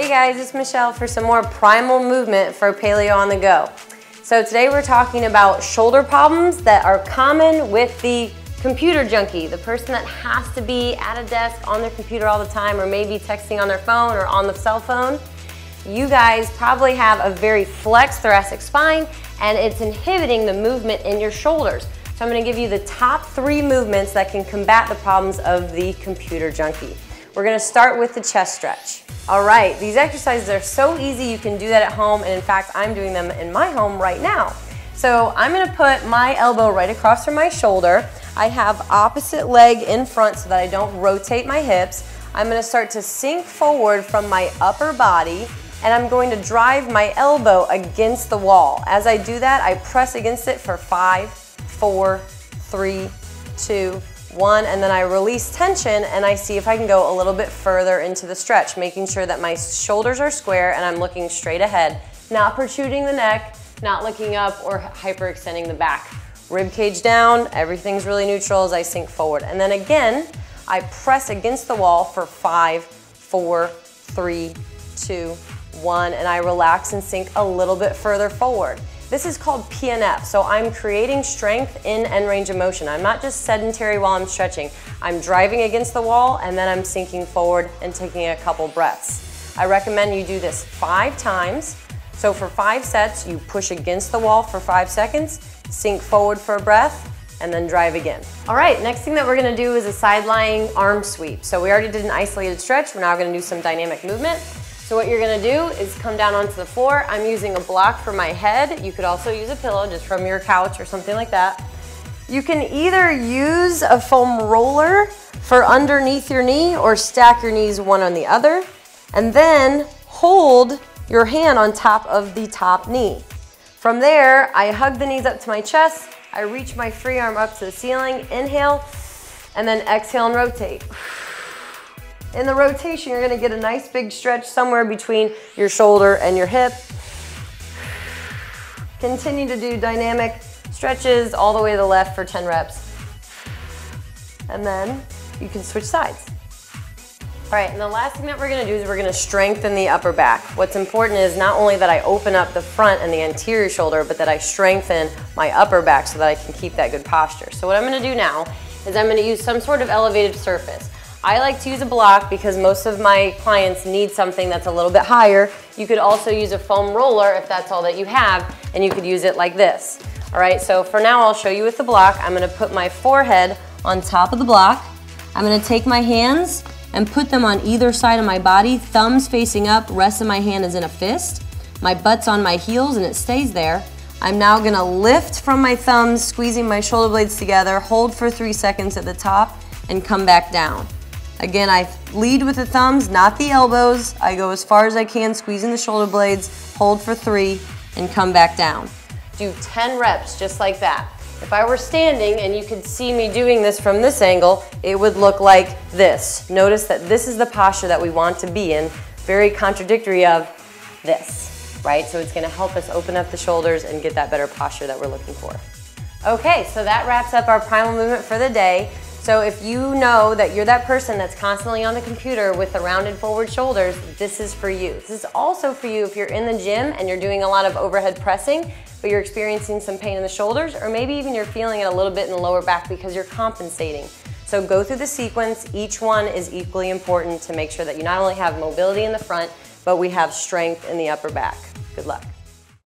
Hey guys, it's Michelle for some more Primal movement for Paleo on the go. So today we're talking about shoulder problems that are common with the computer junkie, the person that has to be at a desk on their computer all the time, or maybe texting on their phone or on the cell phone. You guys probably have a very flexed thoracic spine and it's inhibiting the movement in your shoulders. So I'm going to give you the top 3 movements that can combat the problems of the computer junkie. We're going to start with the chest stretch. All right, these exercises are so easy, you can do that at home, and in fact, I'm doing them in my home right now. So I'm going to put my elbow right across from my shoulder. I have opposite leg in front so that I don't rotate my hips. I'm going to start to sink forward from my upper body, and I'm going to drive my elbow against the wall. As I do that, I press against it for 5, 4, 3, 2, 1, and then I release tension and I see if I can go a little bit further into the stretch, making sure that my shoulders are square and I'm looking straight ahead, not protruding the neck, not looking up or hyperextending the back. Rib cage down, everything's really neutral as I sink forward. And then again, I press against the wall for 5, 4, 3, 2, 1, and I relax and sink a little bit further forward. This is called PNF, so I'm creating strength in end range of motion. I'm not just sedentary while I'm stretching. I'm driving against the wall and then I'm sinking forward and taking a couple breaths. I recommend you do this 5 times. So for 5 sets, you push against the wall for 5 seconds, sink forward for a breath, and then drive again. All right, next thing that we're gonna do is a side lying arm sweep. So we already did an isolated stretch, we're now gonna do some dynamic movement. So what you're gonna do is come down onto the floor. I'm using a block for my head. You could also use a pillow just from your couch or something like that. You can either use a foam roller for underneath your knee or stack your knees one on the other, and then hold your hand on top of the top knee. From there, I hug the knees up to my chest. I reach my free arm up to the ceiling, inhale, and then exhale and rotate. In the rotation, you're gonna get a nice big stretch somewhere between your shoulder and your hip. Continue to do dynamic stretches all the way to the left for 10 reps. And then you can switch sides. All right, and the last thing that we're gonna do is we're gonna strengthen the upper back. What's important is not only that I open up the front and the anterior shoulder, but that I strengthen my upper back so that I can keep that good posture. So what I'm gonna do now is I'm gonna use some sort of elevated surface. I like to use a block because most of my clients need something that's a little bit higher. You could also use a foam roller if that's all that you have, and you could use it like this. All right, so for now I'll show you with the block. I'm gonna put my forehead on top of the block. I'm gonna take my hands and put them on either side of my body, thumbs facing up, rest of my hand is in a fist. My butt's on my heels and it stays there. I'm now gonna lift from my thumbs, squeezing my shoulder blades together, hold for 3 seconds at the top, and come back down. Again, I lead with the thumbs, not the elbows. I go as far as I can, squeezing the shoulder blades, hold for 3, and come back down. Do 10 reps just like that. If I were standing and you could see me doing this from this angle, it would look like this. Notice that this is the posture that we want to be in, very contradictory of this, right? So it's gonna help us open up the shoulders and get that better posture that we're looking for. Okay, so that wraps up our primal movement for the day. So if you know that you're that person that's constantly on the computer with the rounded forward shoulders, this is for you. This is also for you if you're in the gym and you're doing a lot of overhead pressing, but you're experiencing some pain in the shoulders, or maybe even you're feeling it a little bit in the lower back because you're compensating. So go through the sequence. Each one is equally important to make sure that you not only have mobility in the front, but we have strength in the upper back. Good luck.